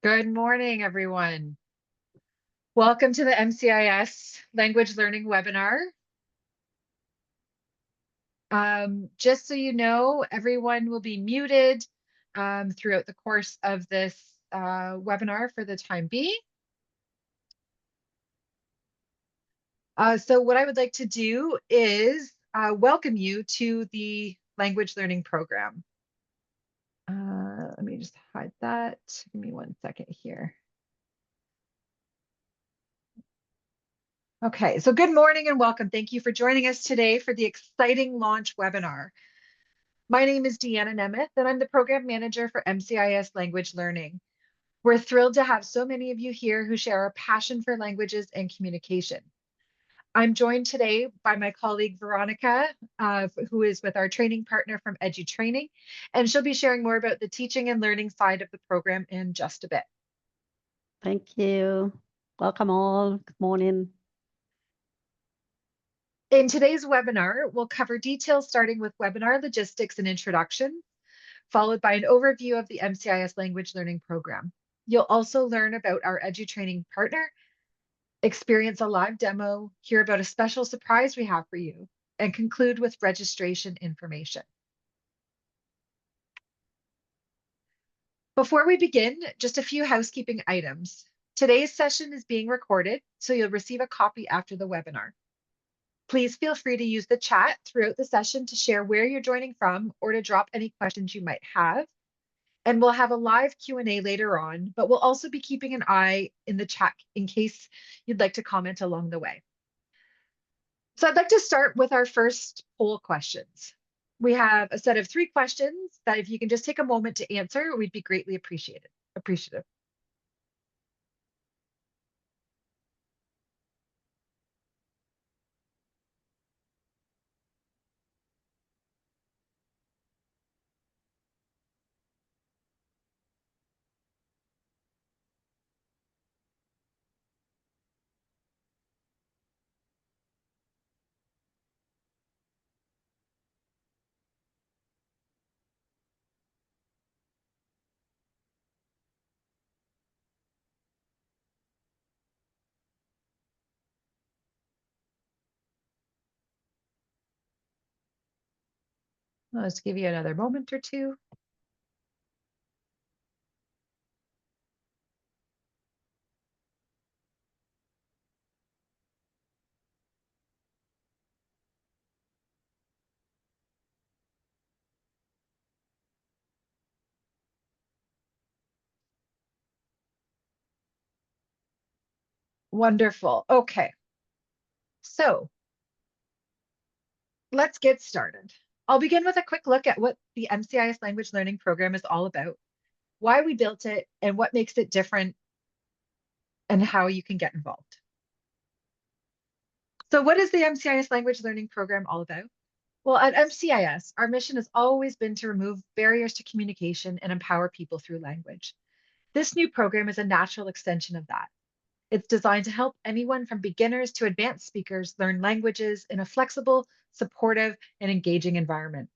Good morning, everyone. Welcome to the MCIS Language Learning webinar. Just so you know, everyone will be muted throughout the course of this webinar for the time being. So what I would like to do is welcome you to the language learning program. Let me just hide that. Give me 1 second here. Okay, so good morning and welcome. Thank you for joining us today for the exciting launch webinar. My name is Deanna Nemeth, and I'm the Program Manager for MCIS Language Learning. We're thrilled to have so many of you here who share a passion for languages and communication. I'm joined today by my colleague Veronica, who is with our training partner from EduTraining, and she'll be sharing more about the teaching and learning side of the program in just a bit. Thank you. Welcome all. Good morning. In today's webinar, we'll cover details starting with webinar logistics and introduction, followed by an overview of the MCIS Language Learning Program. You'll also learn about our EduTraining partner, experience a live demo, hear about a special surprise we have for you, and conclude with registration information. Before we begin, just a few housekeeping items. Today's session is being recorded, so you'll receive a copy after the webinar. Please feel free to use the chat throughout the session to share where you're joining from or to drop any questions you might have. And we'll have a live Q&A later on, but we'll also be keeping an eye in the chat in case you'd like to comment along the way. So I'd like to start with our first poll questions. We have a set of 3 questions that if you can just take a moment to answer, we'd be greatly appreciative. Let's give you another moment or two. Wonderful. Okay. So let's get started. I'll begin with a quick look at what the MCIS Language Learning Program is all about, why we built it, and what makes it different, and how you can get involved. So what is the MCIS Language Learning Program all about? Well, at MCIS, our mission has always been to remove barriers to communication and empower people through language. This new program is a natural extension of that. It's designed to help anyone from beginners to advanced speakers learn languages in a flexible, supportive, and engaging environment.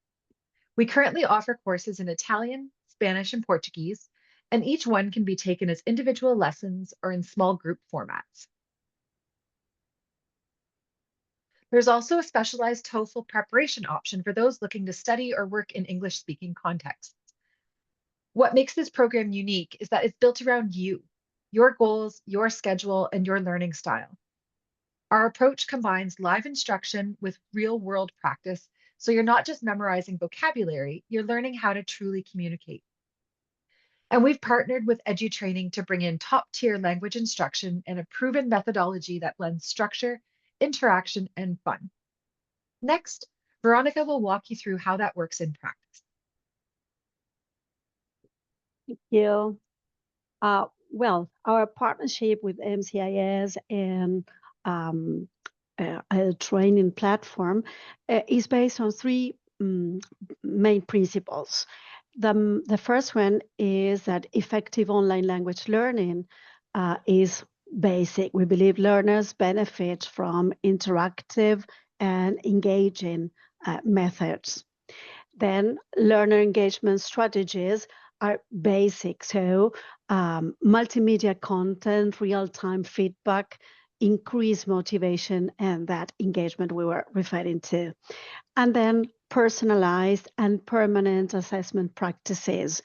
We currently offer courses in Italian, Spanish, and Portuguese, and each one can be taken as individual lessons or in small group formats. There's also a specialized TOEFL preparation option for those looking to study or work in English-speaking contexts. What makes this program unique is that it's built around you, your goals, your schedule, and your learning style. Our approach combines live instruction with real-world practice, so you're not just memorizing vocabulary, you're learning how to truly communicate. And we've partnered with EduTraining to bring in top-tier language instruction and a proven methodology that blends structure, interaction, and fun. Next, Veronica will walk you through how that works in practice. Thank you. Well, our partnership with MCIS and a training platform is based on 3 main principles. The first one is that effective online language learning is basic. We believe learners benefit from interactive and engaging methods. Then learner engagement strategies are basic. So multimedia content, real-time feedback, increase motivation, and that engagement we were referring to. And then personalized and permanent assessment practices.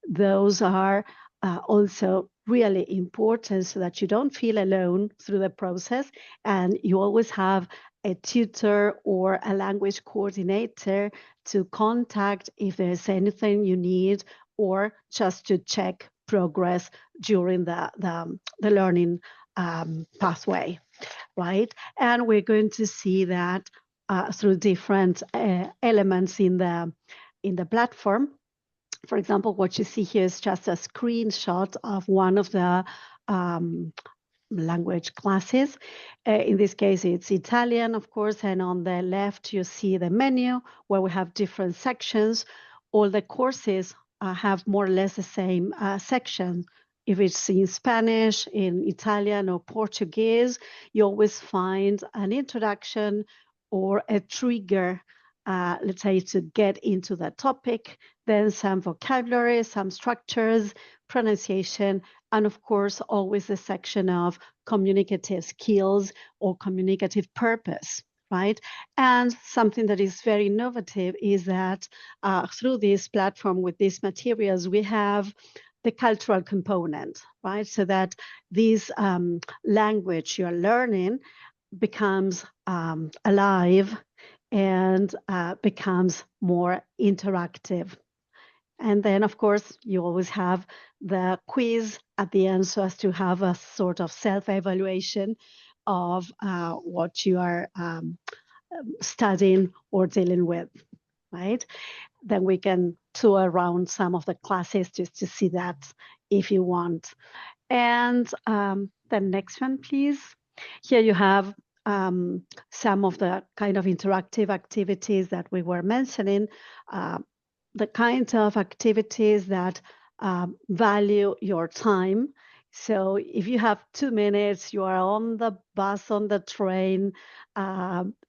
Those are also really important so that you don't feel alone through the process, and you always have a tutor or a language coordinator to contact if there's anything you need, or just to check progress during the learning pathway, right? And we're going to see that through different elements in the platform. For example, what you see here is just a screenshot of one of the language classes. In this case, it's Italian, of course, and on the left, you see the menu where we have different sections. All the courses have more or less the same section. If it's in Spanish, in Italian, or Portuguese, you always find an introduction or a trigger, let's say, to get into the topic, then some vocabulary, some structures, pronunciation, and of course, always the section of communicative skills or communicative purpose, right? And something that is very innovative is that through this platform with these materials, we have the cultural component, right? So that this language you're learning becomes alive and becomes more interactive. And then, of course, you always have the quiz at the end so as to have a sort of self-evaluation of what you are studying or dealing with, right? Then we can tour around some of the classes just to see that if you want. And the next one, please. Here you have some of the kind of interactive activities that we were mentioning, the kinds of activities that value your time. So if you have 2 minutes, you are on the bus, on the train,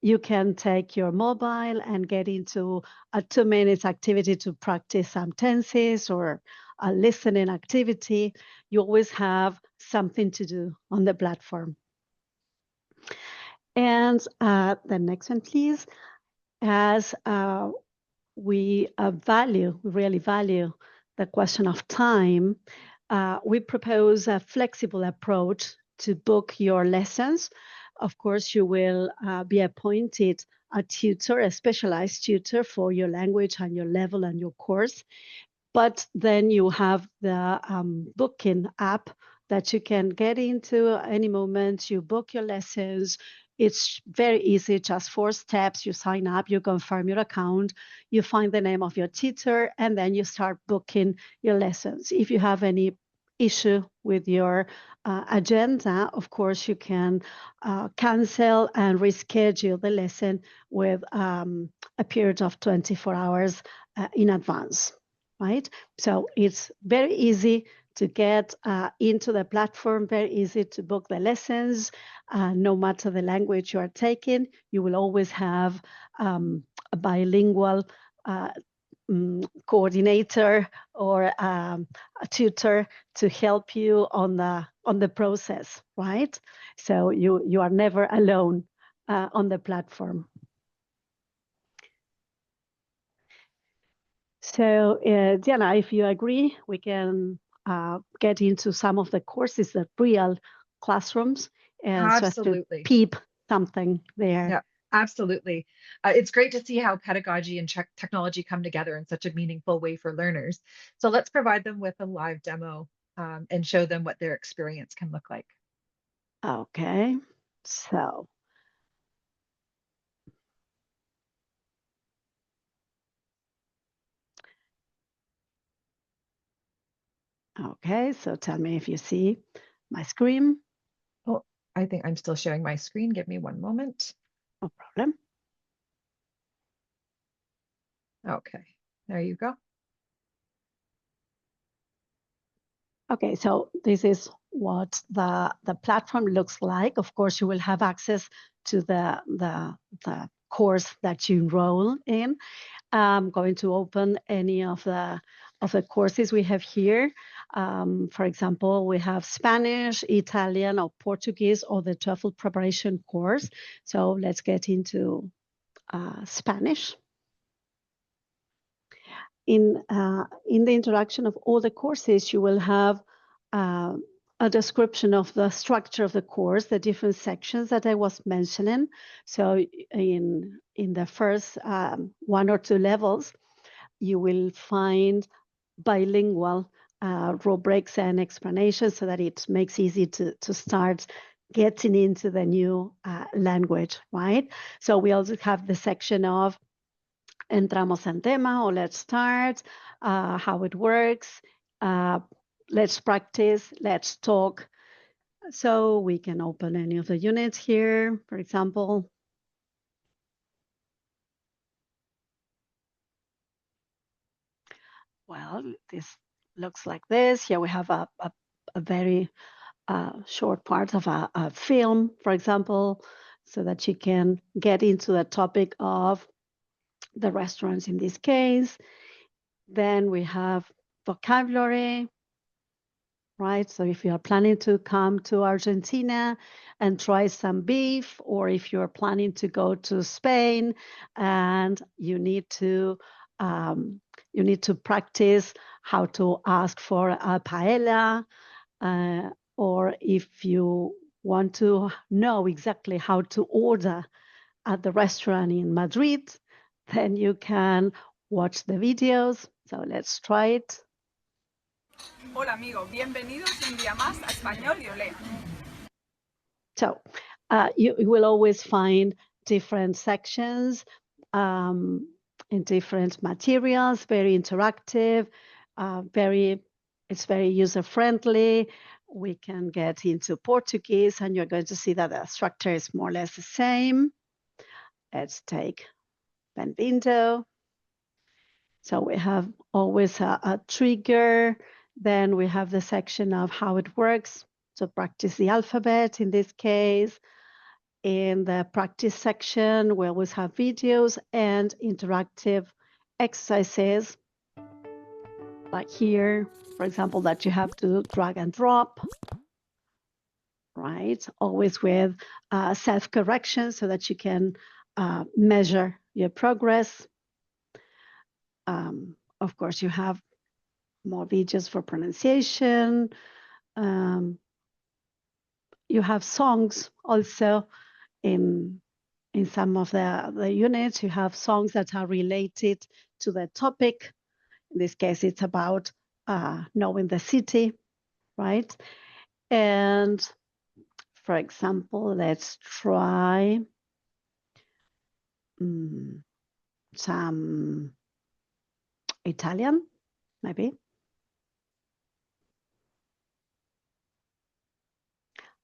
you can take your mobile and get into a 2-minute activity to practice some tenses or a listening activity. You always have something to do on the platform. And the next one, please. As we really value the question of time, we propose a flexible approach to book your lessons. Of course, you will be appointed a tutor, a specialized tutor for your language and your level and your course. But then you have the booking app that you can get into any moment. You book your lessons. It's very easy, just 4 steps. You sign up, you confirm your account, you find the name of your tutor, and then you start booking your lessons. If you have any issue with your agenda, of course, you can cancel and reschedule the lesson with a period of 24 hours in advance, right? So it's very easy to get into the platform, very easy to book the lessons. No matter the language you are taking, you will always have a bilingual coordinator or a tutor to help you on the process, right? So you are never alone on the platform. So Diana, if you agree, we can get into some of the courses, the real classrooms, and Absolutely. so as to peep something there. Yeah, absolutely. It's great to see how pedagogy and technology come together in such a meaningful way for learners. So let's provide them with a live demo and show them what their experience can look like. Okay, so. Okay, so tell me if you see my screen. Oh, I think I'm still sharing my screen. Give me one moment. No problem. Okay, there you go. Okay, so this is what the platform looks like. Of course, you will have access to the course that you enroll in. I'm going to open any of the courses we have here. For example, we have Spanish, Italian, or Portuguese, or the TOEFL preparation course. So let's get into Spanish. In the introduction of all the courses, you will have a description of the structure of the course, the different sections that I was mentioning. So in the first 1 or 2 levels, you will find bilingual rubrics and explanations so that it makes easy to start getting into the new language, right? So we also have the section of entramos en tema, or let's start, how it works, let's practice, let's talk. So we can open any of the units here, for example. Well, this looks like this. Here we have a very short part of a film, for example, so that you can get into the topic of the restaurants in this case. Then we have vocabulary, right? So if you are planning to come to Argentina and try some beef, or if you're planning to go to Spain and you need to practice how to ask for a paella, or if you want to know exactly how to order at the restaurant in Madrid, then you can watch the videos. So let's try it. Hola amigo, bienvenidos un día más a Español y Olé. So you will always find different sections and different materials, very interactive, it's very user-friendly. We can get into Portuguese, and you're going to see that the structure is more or less the same. Let's take Bem-vindo. So we have always a trigger. Then we have the section of how it works. So practice the alphabet in this case. In the practice section, we always have videos and interactive exercises. Like here, for example, that you have to drag and drop, right? Always with self-correction so that you can measure your progress. Of course, you have more videos for pronunciation. You have songs also in some of the units. You have songs that are related to the topic. In this case, it's about knowing the city, right? And for example, let's try some Italian, maybe.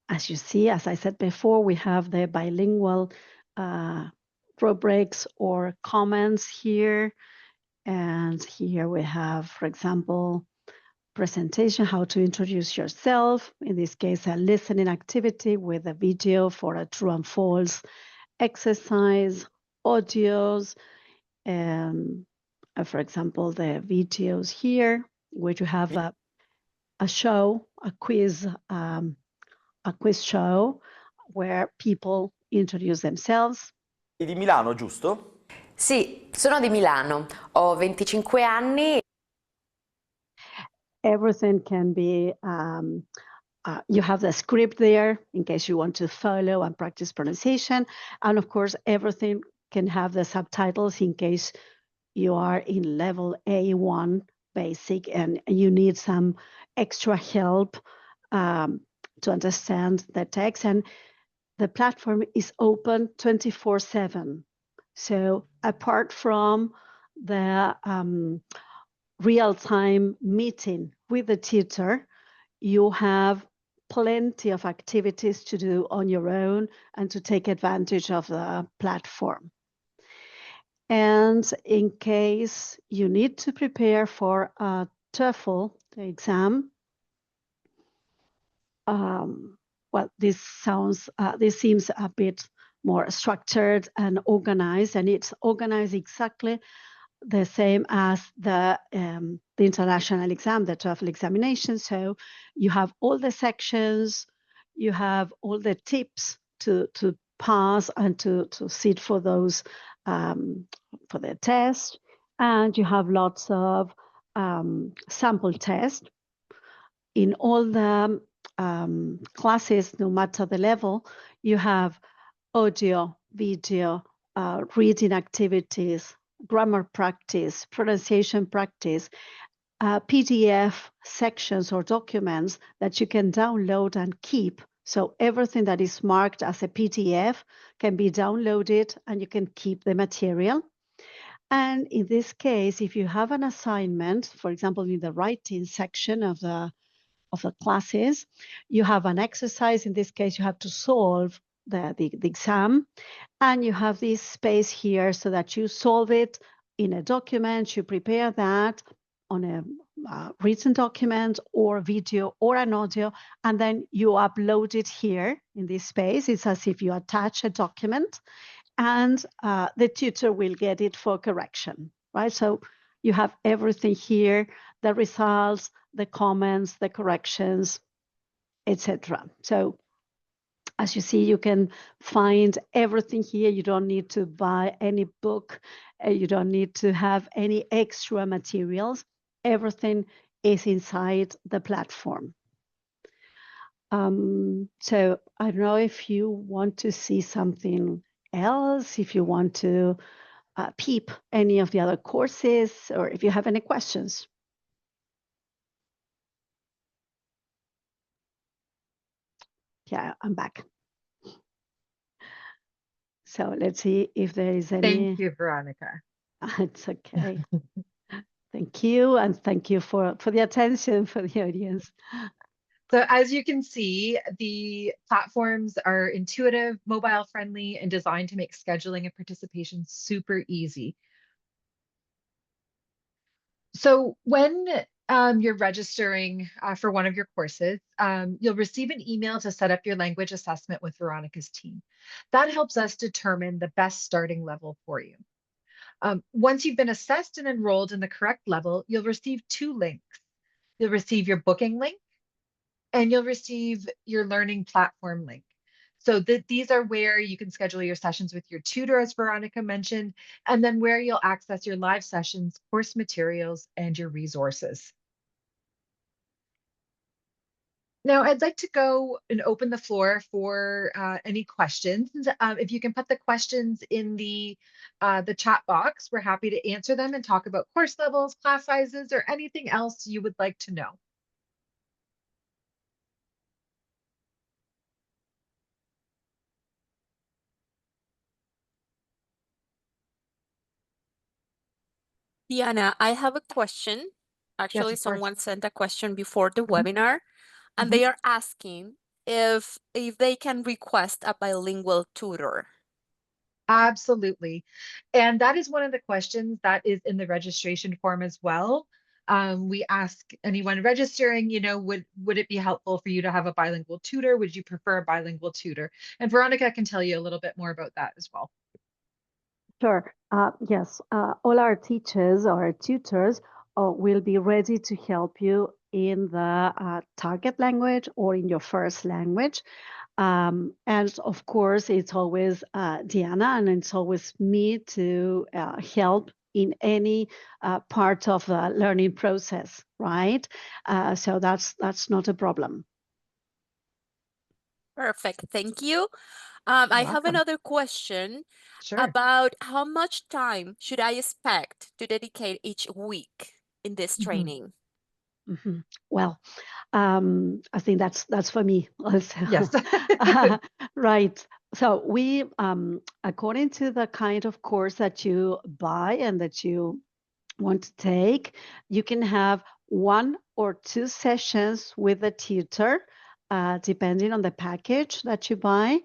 As you see, as I said before, we have the bilingual rubrics or comments here. And here we have, for example, presentation, how to introduce yourself. In this case, a listening activity with a video for a true and false exercise, audios, and for example, the videos here, where you have a show, a quiz show where people introduce themselves. Di Milano, giusto? Sì, sono di Milano, ho 25 anni. Everything can be, you have the script there in case you want to follow and practice pronunciation. And of course, everything can have the subtitles in case you are in level A1 basic and you need some extra help to understand the text. And the platform is open 24/7. So apart from the real-time meeting with the tutor, you have plenty of activities to do on your own and to take advantage of the platform. And in case you need to prepare for a TOEFL exam, well, this seems a bit more structured and organized, and it's organized exactly the same as the international exam, the TOEFL examination. So you have all the sections, you have all the tips to pass and to sit for those for the test, and you have lots of sample tests in all the classes, no matter the level. You have audio, video, reading activities, grammar practice, pronunciation practice, PDF sections or documents that you can download and keep. So everything that is marked as a PDF can be downloaded and you can keep the material. And in this case, if you have an assignment, for example, in the writing section of the classes, you have an exercise. In this case, you have to solve the exam, and you have this space here so that you solve it in a document. You prepare that on a written document or video or an audio, and then you upload it here in this space. It's as if you attach a document, and the tutor will get it for correction, right? So you have everything here, the results, the comments, the corrections, etc. So as you see, you can find everything here. You don't need to buy any book. You don't need to have any extra materials. Everything is inside the platform. So I don't know if you want to see something else, if you want to peep any of the other courses, or if you have any questions. Yeah, I'm back. So let's see if there is any. Thank you, Veronica. It's okay. Thank you, and thank you for the attention for the audience. So as you can see, the platforms are intuitive, mobile friendly, and designed to make scheduling and participation super easy. So when you're registering for one of your courses, you'll receive an email to set up your language assessment with Veronica's team. That helps us determine the best starting level for you. Once you've been assessed and enrolled in the correct level, you'll receive 2 links. You'll receive your booking link, and you'll receive your learning platform link. So these are where you can schedule your sessions with your tutor, as Veronica mentioned, and then where you'll access your live sessions, course materials, and your resources. Now, I'd like to go and open the floor for any questions. If you can put the questions in the chat box, we're happy to answer them and talk about course levels, class sizes, or anything else you would like to know. Diana, I have a question. Actually, Yes, of course. someone sent a question before the webinar, and they are asking if they can request a bilingual tutor. Absolutely. And that is one of the questions that is in the registration form as well. We ask anyone registering, would it be helpful for you to have a bilingual tutor? Would you prefer a bilingual tutor? And Veronica can tell you a little bit more about that as well. Sure. Yes, all our teachers or our tutors will be ready to help you in the target language or in your first language. And of course, it's always Diana, and it's always me to help in any part of the learning process, right? So that's not a problem. Perfect. Thank you. You're I have welcome. another question Sure. about how much time should I expect to dedicate each week in this training? Well, I think that's for me also. Yes. Right. So we, according to the kind of course that you buy and that you want to take, you can have 1 or 2 sessions with a tutor, depending on the package that you buy.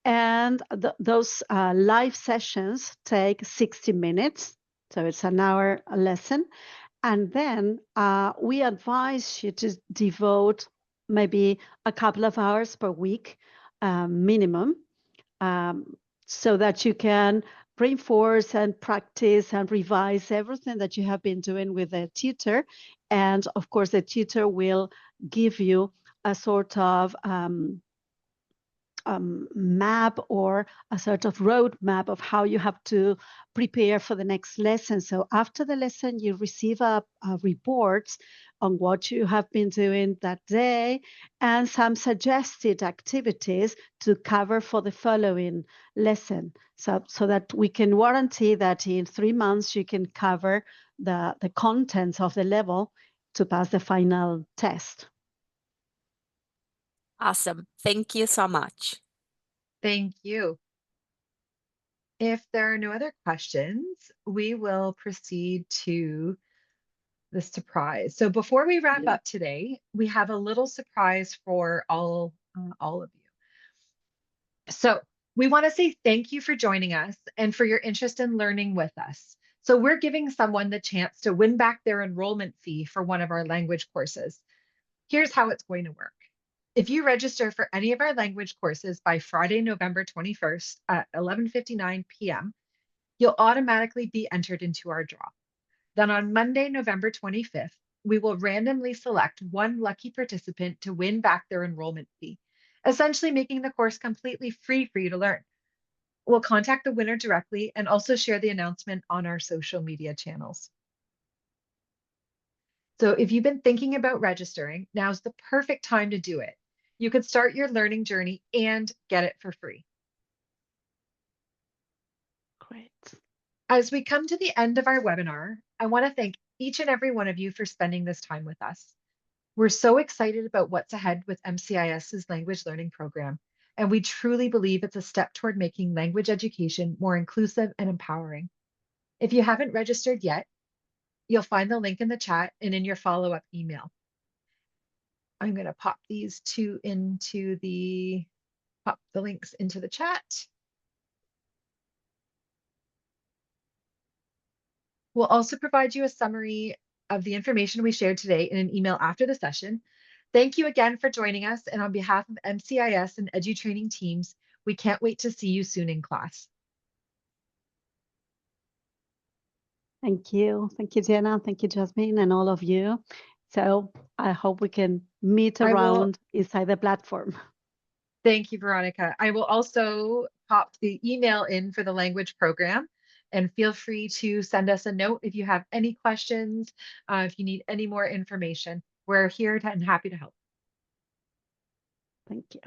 And those live sessions take 60 minutes. So it's an hour a lesson. And then we advise you to devote maybe a couple of hours per week minimum so that you can reinforce and practice and revise everything that you have been doing with the tutor. And of course, the tutor will give you a sort of map or a sort of roadmap of how you have to prepare for the next lesson. So after the lesson, you receive a report on what you have been doing that day and some suggested activities to cover for the following lesson. So that we can guarantee that in 3 months you can cover the contents of the level to pass the final test. Awesome. Thank you so much. Thank you. If there are no other questions, we will proceed to the surprise. So before we wrap up today, we have a little surprise for all of you. So we want to say thank you for joining us and for your interest in learning with us. So we're giving someone the chance to win back their enrollment fee for one of our language courses. Here's how it's going to work. If you register for any of our language courses by Friday, November 21st at 11:59 p.m., you'll automatically be entered into our draw. Then on Monday, November 25th, we will randomly select one lucky participant to win back their enrollment fee, essentially making the course completely free for you to learn. We'll contact the winner directly and also share the announcement on our social media channels. So if you've been thinking about registering, now's the perfect time to do it. You can start your learning journey and get it for free. Great. As we come to the end of our webinar, I want to thank each and every one of you for spending this time with us. We're so excited about what's ahead with MCIS's Language Learning Program, and we truly believe it's a step toward making language education more inclusive and empowering. If you haven't registered yet, you'll find the link in the chat and in your follow-up email. I'm going to pop these two into pop the links into the chat. We'll also provide you a summary of the information we shared today in an email after the session. Thank you again for joining us. And on behalf of MCIS and EduTraining teams, we can't wait to see you soon in class. Thank you. Thank you, Jenna. Thank you, Jasmine, and all of you. So I hope we can meet around inside the platform. Thank you, Veronica. I will also pop the email in for the language program, and feel free to send us a note if you have any questions, if you need any more information. We're here and happy to help. Thank you.